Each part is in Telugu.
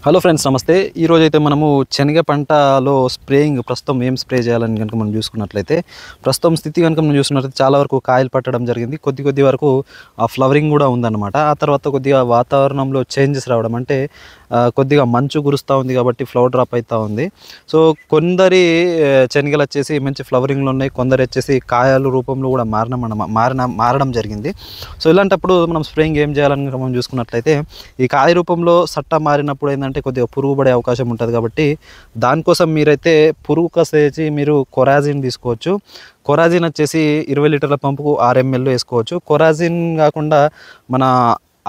హలో ఫ్రెండ్స్ నమస్తే. ఈరోజైతే మనము శనగ పంటలో స్ప్రేయింగ్ ప్రస్తుతం ఏం స్ప్రే చేయాలని కనుక మనం చూసుకున్నట్లయితే ప్రస్తుతం స్థితి కనుక మనం చూసుకున్నట్లయితే చాలా వరకు కాయలు పట్టడం జరిగింది. కొద్ది వరకు ఆ ఫ్లవరింగ్ కూడా ఉందన్నమాట. ఆ తర్వాత కొద్దిగా వాతావరణంలో చేంజెస్ రావడం అంటే కొద్దిగా మంచు కురుస్తూ ఉంది కాబట్టి ఫ్లవర్ డ్రాప్ అవుతూ ఉంది. సో కొందరి శనగలు వచ్చేసి మంచి ఫ్లవరింగ్లో ఉన్నాయి, కొందరు వచ్చేసి కాయలు రూపంలో కూడా మారడం జరిగింది. సో ఇలాంటప్పుడు మనం స్ప్రేయింగ్ ఏం చేయాలని మనం చూసుకున్నట్లయితే ఈ కాయ రూపంలో సట్ట మారినప్పుడు ఏంటంటే కొద్దిగా పురుగు పడే అవకాశం ఉంటుంది కాబట్టి దానికోసం మీరైతే పురుగు కసేసి మీరు కొరాజిన్ తీసుకోవచ్చు. కొరాజిన్ వచ్చేసి 20 లీటర్ల పంపుకు 6 ml వేసుకోవచ్చు. కొరాజిన్ కాకుండా మన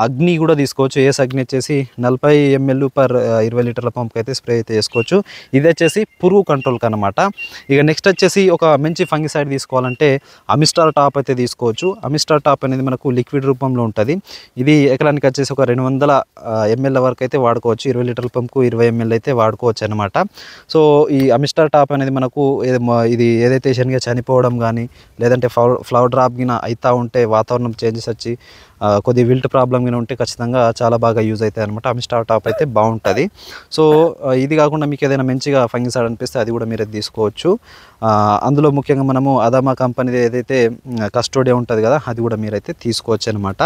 అగ్ని కూడా తీసుకోవచ్చు. ఏస్ అగ్ని వచ్చేసి 40 ml పర్ 20 లీటర్ల పంప్కి అయితే స్ప్రే అయితే చేసుకోవచ్చు. ఇది వచ్చేసి పురుగు కంట్రోల్కి అనమాట. ఇక నెక్స్ట్ వచ్చేసి ఒక మంచి ఫంగిసైడ్ తీసుకోవాలంటే అమిస్టార్ టాప్ అయితే తీసుకోవచ్చు. అమిస్టార్ టాప్ అనేది మనకు లిక్విడ్ రూపంలో ఉంటుంది. ఇది ఎకరానికి వచ్చేసి ఒక 200 ml వరకు అయితే వాడుకోవచ్చు. 20 లీటర్ల పంప్కు 20 ml అయితే వాడుకోవచ్చు అనమాట. సో ఈ అమిస్టార్ టాప్ అనేది మనకు ఇది ఏదైతే శనగ చనిపోవడం కానీ లేదంటే ఫ్లవర్ డ్రాప్ గిన అవుతూ ఉంటే వాతావరణం చేంజెస్ వచ్చి కొద్ది విల్ట్ ప్రాబ్లం గిన ఉంటే ఖచ్చితంగా చాలా బాగా యూజ్ అవుతాయి అనమాట. అమిస్టార్ టాప్ అయితే బాగుంటుంది. సో ఇది కాకుండా మీకు ఏదైనా మంచిగా ఫంగిసైడ్ అనిపిస్తే అది కూడా మీరు తీసుకోవచ్చు. అందులో ముఖ్యంగా మనము అదామా కంపెనీది ఏదైతే కస్టోడియా ఉంటుంది కదా అది కూడా మీరైతే తీసుకోవచ్చు అనమాట.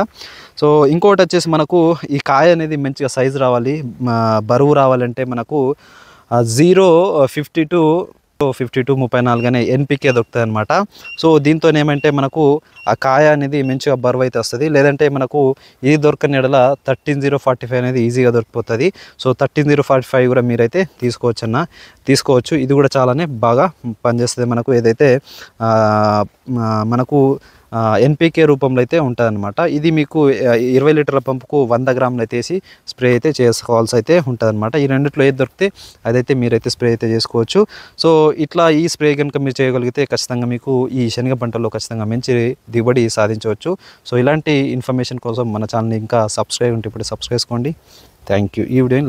సో ఇంకోటి వచ్చేసి మనకు ఈ కాయ అనేది మంచిగా సైజు రావాలి, బరువు రావాలంటే మనకు 0.52-34 అనే ఎన్పికే దొరుకుతుంది అనమాట. సో దీంతో ఏమంటే మనకు ఆ కాయ అనేది మంచిగా బరువు అయితే వస్తుంది. లేదంటే మనకు ఇది దొరకని ఎడల 13-045 అనేది ఈజీగా దొరికిపోతుంది. సో 13-045 కూడా మీరైతే తీసుకోవచ్చు. ఇది కూడా చాలానే బాగా పనిచేస్తుంది. మనకు ఏదైతే మనకు ఎన్పికే రూపంలో అయితే ఉంటుంది అనమాట. ఇది మీకు 20 లీటర్ల పంపుకు 100 గ్రాములు అయితే వేసి స్ప్రే అయితే చేసుకోవాల్సి అయితే ఉంటుంది అనమాట. ఈ రెండిట్లో ఏది దొరికితే అదైతే మీరైతే స్ప్రే అయితే చేసుకోవచ్చు. సో ఇట్లా ఈ స్ప్రే కనుక మీరు చేయగలిగితే ఖచ్చితంగా మీకు ఈ శనగ పంటలో ఖచ్చితంగా మంచి దిగుబడి సాధించవచ్చు. సో ఇలాంటి ఇన్ఫర్మేషన్ కోసం మన ఛానల్ని ఇంకా సబ్స్క్రైబ్ ఉంటే ఇప్పుడు సబ్స్క్రైబ్ చేసుకోండి. Thank you. ఈ వీడియోని